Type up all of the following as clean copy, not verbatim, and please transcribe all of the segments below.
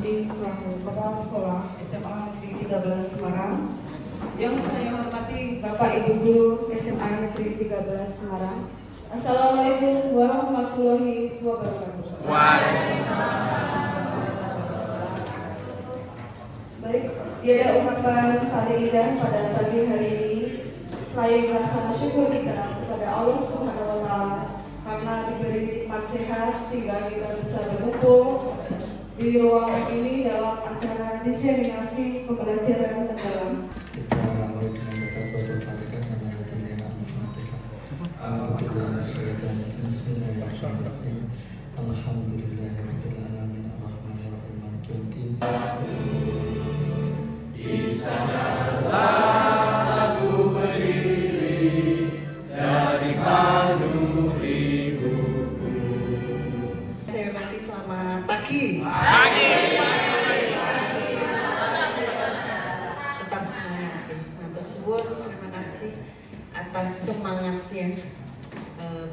Susanti selaku Kepala Sekolah SMA Negeri 13 Semarang. Yang saya hormati Bapak Ibu Guru SMA Negeri 13 Semarang. Assalamualaikum warahmatullahi wabarakatuh. Baik, tiada ungkapan paling indah pada pagi hari ini selain rasa syukur kita kepada Allah Subhanahu wa Ta'ala karena diberi nikmat sehat sehingga kita bisa berkumpul di ruangan ini dalam acara diseminasi pembelajaran mendalam. Kita awali dengan baca suatu Fatihah nama Tuhan Al-Fatihah. Bismillahirrahmanirrahim. Alhamdulillahirabbil alamin arrahmanirrahim maliki yaumiddin. Di sanalah aku berdiri jadi pandu ibuku. Saya hormati selamat pagi. Tetap semangat. Matur suwun, terima kasih atas semangatnya.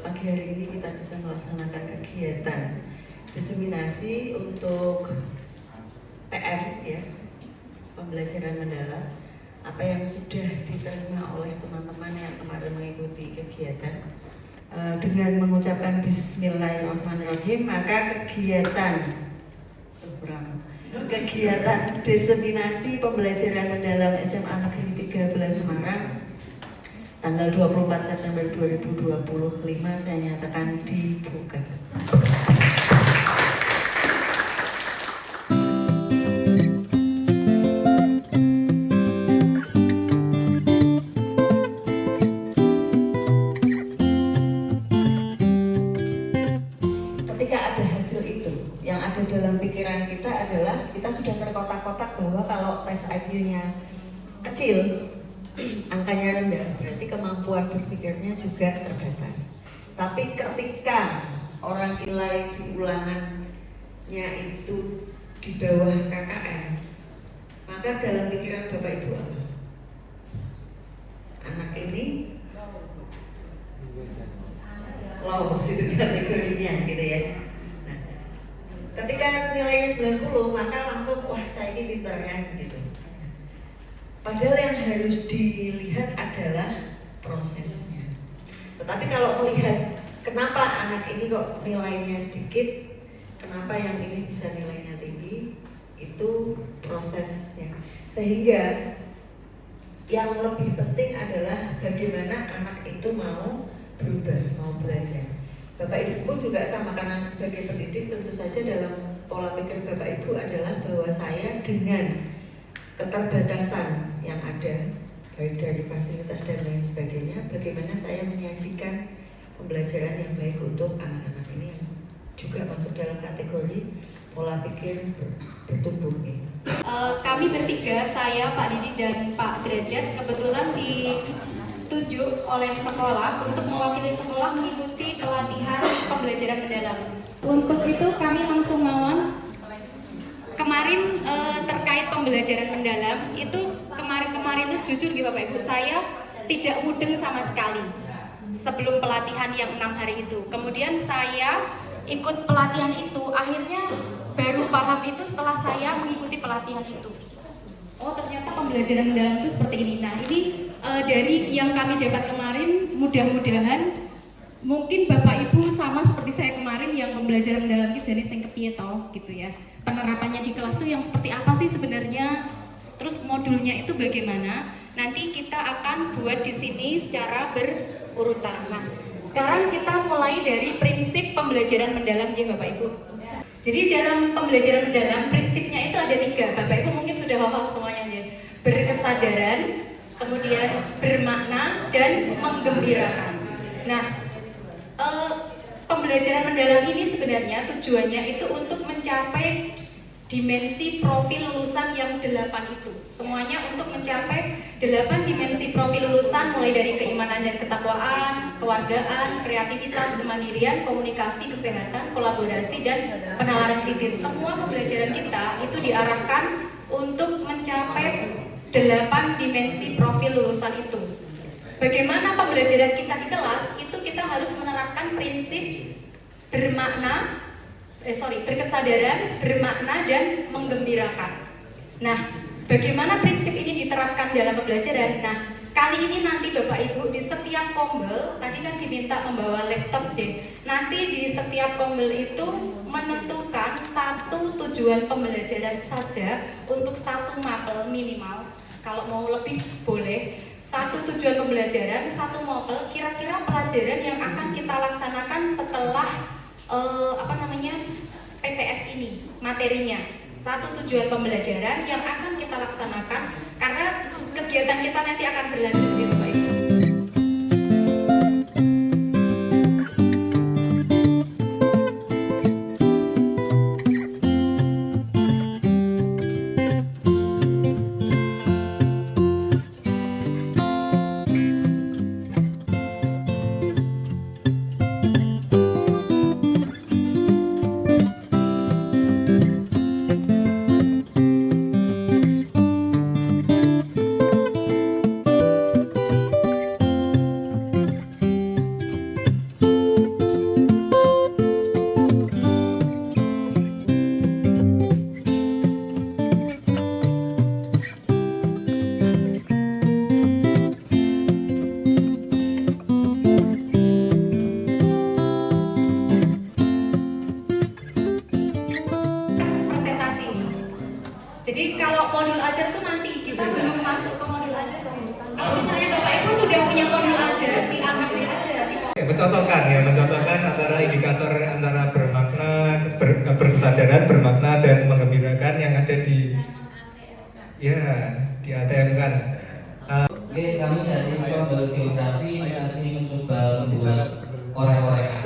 Pagi hari ini kita bisa melaksanakan kegiatan diseminasi untuk PM ya, pembelajaran mendalam. Apa yang sudah diterima oleh teman-teman yang kemarin mengikuti kegiatan dengan mengucapkan Bismillahirrahmanirrahim, maka kegiatan diseminasi pembelajaran mendalam SMA Negeri 13 Semarang tanggal 24 September 2025 saya nyatakan dibuka. Ketika ada hasil itu, yang ada dalam pikiran kita adalah kita sudah terkotak-kotak bahwa kalau tes IQ-nya kecil, angkanya rendah, berarti kemampuan berpikirnya juga terbatas. Tapi ketika orang nilai di ulangannya itu di bawah KKM, maka dalam pikiran Bapak Ibu apa? Anak ini low gitu kategorinya gitu ya. Nah, ketika nilainya 90 maka langsung wah cah ini pinter kan gitu. Padahal yang harus dilihat adalah prosesnya. Tetapi kalau melihat kenapa anak ini kok nilainya sedikit, kenapa yang ini bisa nilainya tinggi, itu prosesnya. Sehingga yang lebih penting adalah bagaimana anak itu mau berubah, mau belajar. Bapak Ibu pun juga sama, karena sebagai pendidik tentu saja dalam pola pikir Bapak Ibu adalah bahwa saya dengan keterbatasan yang ada baik dari fasilitas dan lain sebagainya, bagaimana saya menyajikan pembelajaran yang baik untuk anak-anak ini yang juga masuk dalam kategori pola pikir bertumbuh ini. Kami bertiga, saya, Pak Didi dan Pak Derajat, kebetulan ditunjuk oleh sekolah untuk mewakili sekolah mengikuti pelatihan pembelajaran mendalam. Untuk itu kami langsung mawon. Kemarin terkait pembelajaran mendalam itu kemarin itu jujur gitu Bapak Ibu, saya tidak mudeng sama sekali sebelum pelatihan yang 6 hari itu. Kemudian saya ikut pelatihan itu, akhirnya baru paham itu setelah saya mengikuti pelatihan itu. Oh ternyata pembelajaran mendalam itu seperti ini. Nah ini dari yang kami dapat kemarin, mudah-mudahan mungkin Bapak Ibu sama seperti saya kemarin yang pembelajaran mendalam itu jenis yang kepiye toh gitu ya. Penerapannya di kelas tuh yang seperti apa sih sebenarnya? Terus modulnya itu bagaimana? Nanti kita akan buat di sini secara berurutan. Nah, sekarang kita mulai dari prinsip pembelajaran mendalam ya Bapak Ibu. Jadi dalam pembelajaran mendalam prinsipnya itu ada 3. Bapak Ibu mungkin sudah hafal semuanya ya. Berkesadaran, kemudian bermakna dan menggembirakan. Nah, pembelajaran mendalam ini sebenarnya tujuannya itu untuk mencapai dimensi profil lulusan yang 8 itu. Semuanya untuk mencapai 8 dimensi profil lulusan, mulai dari keimanan dan ketakwaan, kewargaan, kreativitas, kemandirian, komunikasi, kesehatan, kolaborasi, dan penalaran kritis. Semua pembelajaran kita itu diarahkan untuk mencapai 8 dimensi profil lulusan itu. Bagaimana pembelajaran kita di kelas, itu kita harus menerapkan prinsip bermakna, berkesadaran, bermakna dan menggembirakan. Nah, bagaimana prinsip ini diterapkan dalam pembelajaran? Nah, kali ini nanti Bapak Ibu di setiap kombel, tadi kan diminta membawa laptop J. Nanti di setiap kombel itu menentukan satu tujuan pembelajaran saja untuk satu mapel minimal. Kalau mau lebih boleh. Satu tujuan pembelajaran, satu mapel, kira-kira pelajaran yang akan kita laksanakan setelah PTS ini, materinya. Satu tujuan pembelajaran yang akan kita laksanakan karena kegiatan kita nanti akan berlanjut gitu Pak Ibu. Jadi kalau modul ajar tuh nanti kita belum masuk ke modul ajar. Kalau misalnya Bapak Ibu sudah punya modul ajar, diambil aja. Mencocokkan antara indikator antara bermakna, berkesadaran, bermakna dan menggembirakan yang ada di ATM kan. Oke, kami dari Kombel Geografi tadi mencoba membuat orek-orekan.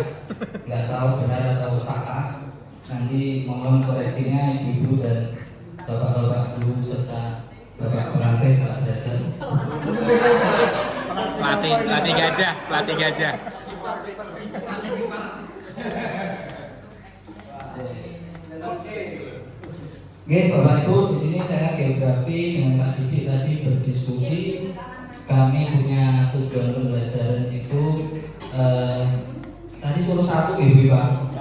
Nggak tahu benar atau salah. Nanti mohon koreksinya Ibu dan Bapak-bapak guru serta Bapak pelatih Pak Derajat. Pelatih gajah. Oke, Bapak Ibu, di sini saya geografi dengan Pak Didik tadi berdiskusi. Kami punya tujuan pembelajaran itu tadi suruh satu Ibu Pak.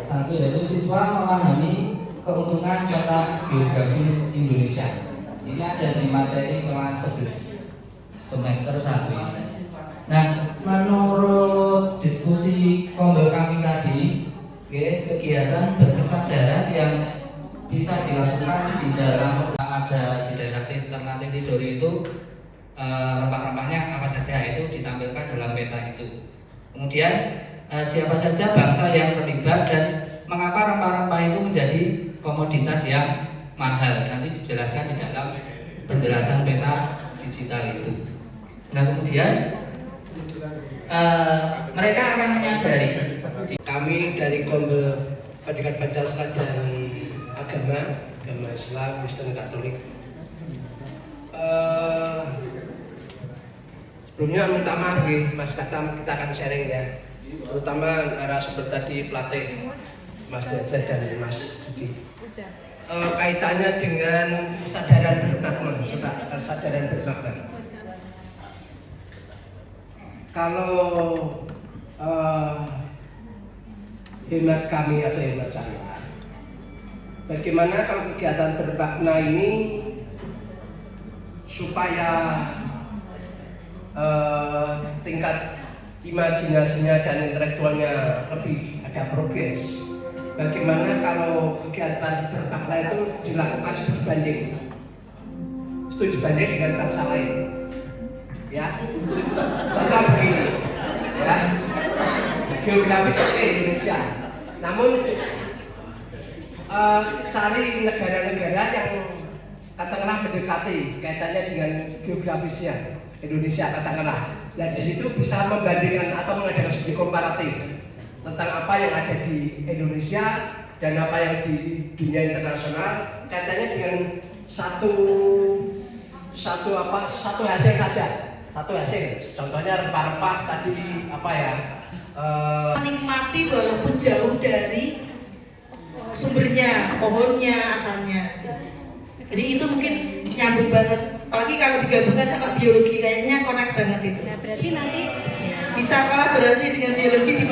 Satu yaitu siswa memahami keuntungan peta geografis Indonesia. Ini ada di materi kelas 11 semester 1 ini. Nah, menurut diskusi kombel kami tadi, kegiatan berkesadaran yang bisa dilakukan di dalam ada di daerah Ternate Tidore itu rempah-rempahnya apa saja itu ditampilkan dalam peta itu. Kemudian siapa saja bangsa yang terlibat dan mengapa rempah-rempah itu menjadi komoditas yang mahal, nanti dijelaskan di dalam penjelasan peta digital itu. Nah kemudian mereka akan menyadari kami dari Kombel Pendidikan Pancasila dan Agama Islam, Kristen, Katolik. Sebelumnya minta maaf Mas Katam, kita akan sharing ya, terutama narasumber tadi pelatih Mas Derajat dan Mas Didi. Kaitannya dengan kesadaran bermakna, coba kesadaran bermakna. Kalau hemat kami atau hemat saya, bagaimana kalau kegiatan bermakna ini supaya tingkat imajinasinya dan intelektualnya lebih ada progres? Bagaimana kalau kegiatan bermakna itu dilakukan studi banding dengan bangsa lain? Ya, contoh begini, ya, geografis Indonesia. Namun cari negara-negara yang katakanlah mendekati kaitannya dengan geografisnya Indonesia katakanlah. Dan di situ bisa membandingkan atau mengadakan studi komparatif tentang apa yang ada di Indonesia dan apa yang di dunia internasional, kaitannya dengan satu hasil saja, satu hasil. Contohnya rempah-rempah tadi apa ya? Menikmati walaupun jauh dari sumbernya, pohonnya, asalnya. Jadi itu mungkin nyambung banget. Apalagi kalau digabungkan sama biologi, kayaknya connect banget itu. Nah, berarti nanti Bisa kolaborasi dengan biologi di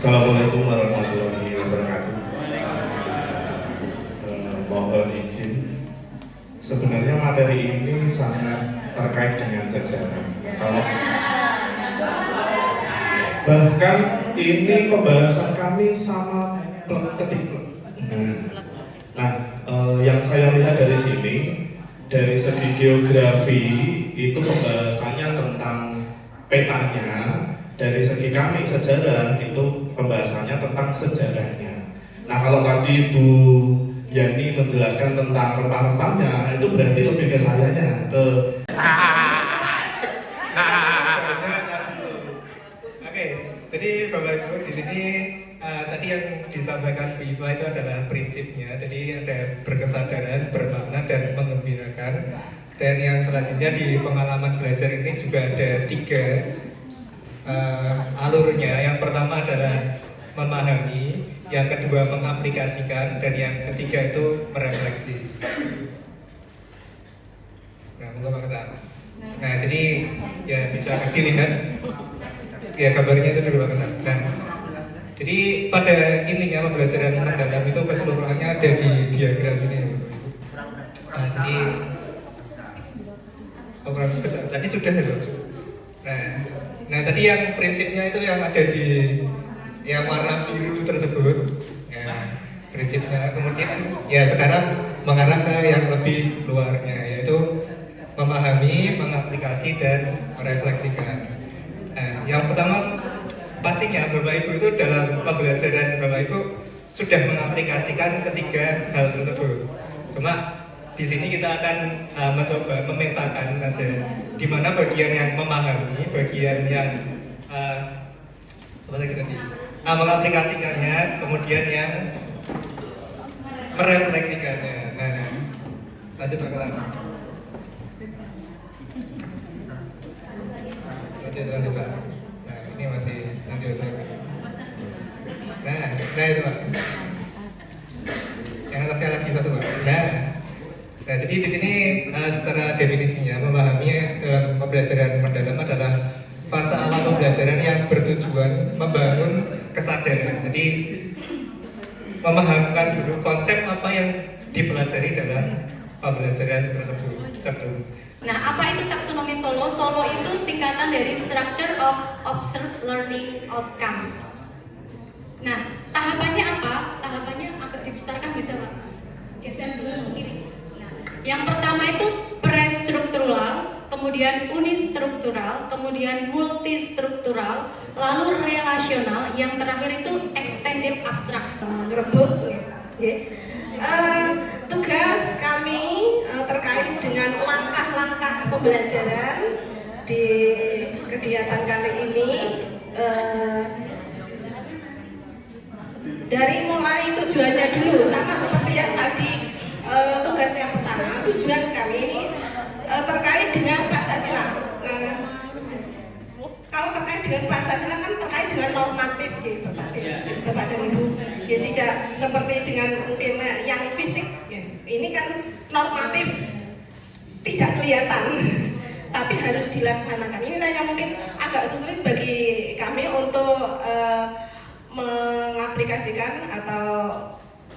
Assalamualaikum warahmatullahi wabarakatuh. Mohon izin, sebenarnya materi ini sangat terkait dengan sejarah. Bahkan ini pembahasan kami sama ketik. Nah, yang saya lihat dari sini, dari segi geografi itu pembahasannya tentang petanya. Dari segi kami sejarah itu pembahasannya tentang sejarahnya. Nah, kalau tadi Bu Yani menjelaskan tentang rempah-rempahnya, itu berarti lebih ke sayanya, ke Oke, jadi Bapak Ibu di sini tadi yang disampaikan Bu Iva itu adalah prinsipnya. Jadi ada berkesadaran, bermakna, dan menggembirakan. Dan yang selanjutnya di pengalaman belajar ini juga ada 3 alurnya. Yang pertama adalah memahami, yang kedua mengaplikasikan, dan yang ketiga itu merefleksi. Nah, jadi ya bisa dilihat ya gambarnya itu dulu Pak. Nah, jadi pada intinya pembelajaran mendalam itu keseluruhannya ada di diagram ini. Nah, jadi ukuran besar tadi sudah ya. Nah, tadi yang prinsipnya itu yang ada di yang warna biru tersebut. Nah, prinsipnya kemudian ya sekarang mengarah ke yang lebih luarnya, yaitu memahami, mengaplikasi, dan merefleksikan. Nah, yang pertama pastinya Bapak Ibu itu dalam pembelajaran Bapak Ibu sudah mengaplikasikan ketiga hal tersebut. Cuma di sini kita akan mencoba memetakan saja di mana bagian yang memahami, bagian yang mengaplikasikannya, kemudian yang merefleksikannya. Nah, lanjut perkenalan. Lanjut Pak. Nah, ini masih refleksi. Nah itu Pak. Yang atasnya lagi satu Pak. Nah, jadi di sini secara definisinya memahami dalam pembelajaran mendalam adalah fase awal pembelajaran yang bertujuan membangun kesadaran. Jadi memahamkan dulu konsep apa yang dipelajari dalam pembelajaran tersebut. Nah, apa itu taksonomi Solo? Solo itu singkatan dari Structure of Observed Learning Outcomes. Nah, tahapannya apa? Tahapannya agak dibesarkan bisa Pak? Geser dulu kiri. Yang pertama itu prestruktural, kemudian unistruktural, kemudian multistruktural, lalu relasional, yang terakhir itu extended abstract. Ngerebut, tugas kami terkait dengan langkah-langkah pembelajaran di kegiatan kali ini. Dari mulai tujuannya dulu, sama seperti yang tadi. Tugas yang pertama, tujuan kami ini terkait dengan Pancasila. Kalau terkait dengan Pancasila kan terkait dengan normatif, Bapak dan Ibu. Jadi tidak seperti dengan mungkin yang fisik. Ini kan normatif tidak kelihatan, tapi harus dilaksanakan. Inilah yang mungkin agak sulit bagi kami untuk mengaplikasikan atau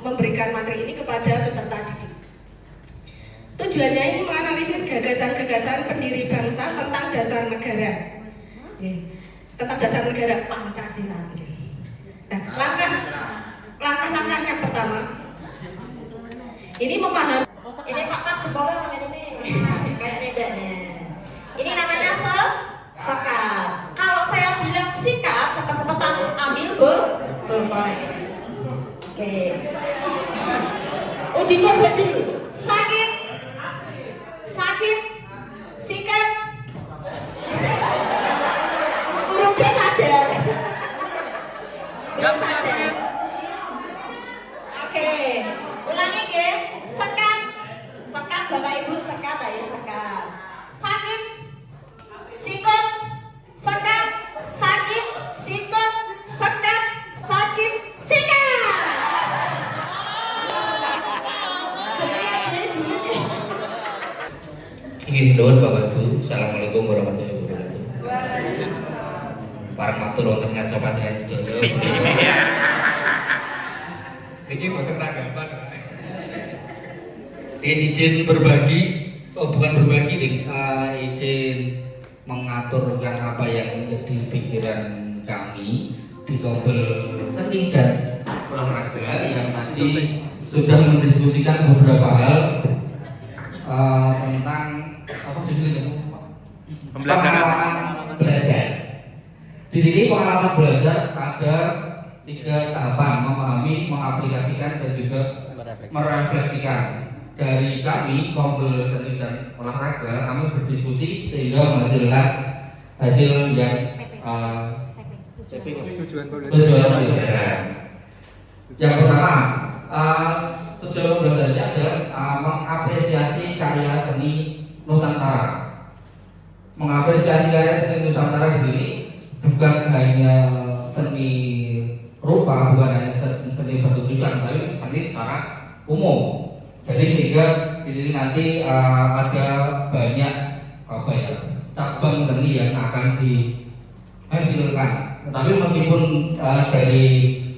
memberikan materi ini kepada peserta didik. Tujuannya ini menganalisis gagasan-gagasan pendiri bangsa tentang dasar negara, tentang dasar negara Pancasila. Nah, langkah-langkahnya pertama, ini memahami. Ini Pak jempolnya orang ini kayak nebaknya. Ini namanya sekat. Kalau saya bilang sikat, cepat-cepatan ambil bolpoin. Oke. Uji coba dulu. Sakit, sikat. Burung dia sadar. Belum sadar. Oke, ulangi ya. Sekat Bapak Ibu, sekat ayo sekat. Sakit, sikut, sekat, sakit, sikut, sekat, sakit, sikat. Ingin doa Bapak Ibu. Assalamualaikum warahmatullahi wabarakatuh. Para matur wonten ngacopan ya sedaya. Ini bukan tanggapan, Pak. Izin berbagi, bukan berbagi nih, izin mengaturkan apa yang menjadi pikiran kami di Kompel Seni dan Olahraga yang tadi sudah mendiskusikan beberapa hal tentang apa judulnya? Pengalaman belajar. Di sini pengalaman belajar ada 3 tahapan: memahami, mengaplikasikan, dan juga merefleksikan. Dari kami Kompel Seni dan Olahraga, kami berdiskusi sehingga menghasilkan hasil yang tujuan pembelajaran. Yang pertama, tujuan pembelajarannya adalah mengapresiasi karya seni Nusantara. Mengapresiasi karya seni Nusantara di sini bukan hanya seni rupa, bukan hanya seni bentukan, tapi seni secara umum. Jadi sehingga di sini nanti ada banyak cabang seni yang akan dihasilkan. Tapi meskipun dari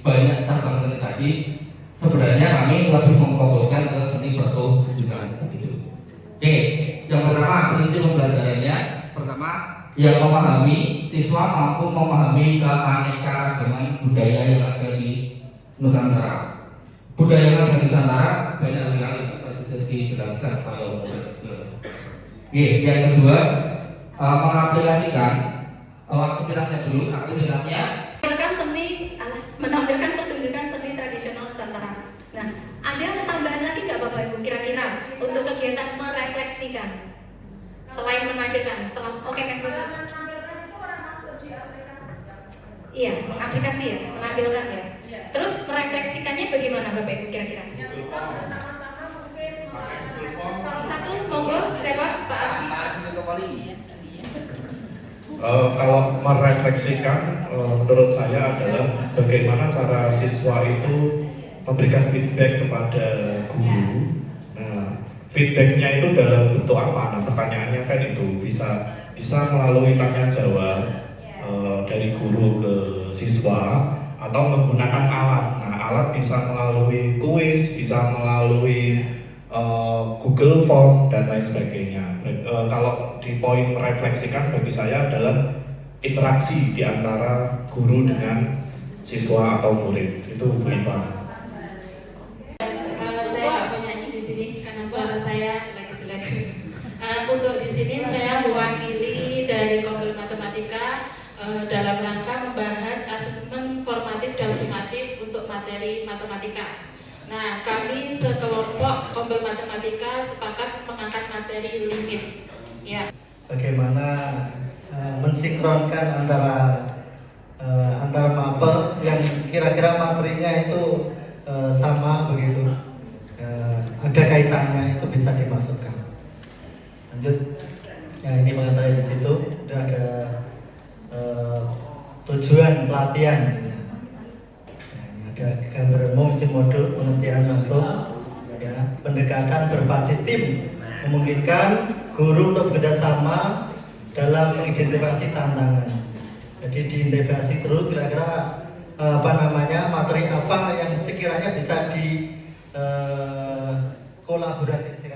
banyak cabang seni tadi, sebenarnya kami lebih memfokuskan ke seni pertunjukan. Oke, yang pertama prinsip pembelajarannya. Pertama, yang memahami, siswa mampu memahami keanekaragaman budaya yang ada di Nusantara. Budaya yang ada di Nusantara banyak sekali, bisa dijelaskan kalau yang kedua, mengaplikasikan. Aktivitasnya dulu, aktivitasnya menampilkan pertunjukan seni tradisional Nusantara. Nah, ada tambahan lagi nggak Bapak Ibu kira-kira untuk kegiatan merefleksikan selain menampilkan? Setelah iya, mengaplikasi ya, menampilkan ya. Terus merefleksikannya bagaimana Bapak Ibu kira-kira? Salah satu, monggo, siapa? Pak Ardi. Kalau merefleksikan, menurut saya adalah bagaimana cara siswa itu memberikan feedback kepada guru. Nah, feedbacknya itu dalam bentuk apa? Nah, pertanyaannya kan itu bisa melalui tanya jawab dari guru ke siswa atau menggunakan alat. Nah, alat bisa melalui kuis, bisa melalui Google Form dan lain sebagainya. Kalau di poin merefleksikan bagi saya adalah interaksi di antara guru dengan siswa atau murid. Itu Bu Ipa. Saya nggak penyanyi di sini karena suara saya lagi jelek. Untuk di sini saya mewakili dari Kompel Matematika dalam rangka membahas asesmen formatif dan sumatif untuk materi matematika. Nah, kami sekelompok Kompel Matematika sepakat mengangkat materi limit. Ya. Bagaimana mensinkronkan antara mapel yang kira-kira materinya itu sama begitu, ada kaitannya, itu bisa dimasukkan. Lanjut, ya ini mengenai di situ ada tujuan pelatihan. Ada gambar umum, isi modul, pengertian langsung, ya, pendekatan berbasis tim, memungkinkan guru untuk bekerjasama dalam mengidentifikasi tantangan. Jadi diintegrasi terus kira-kira materi apa yang sekiranya bisa di kolaborasi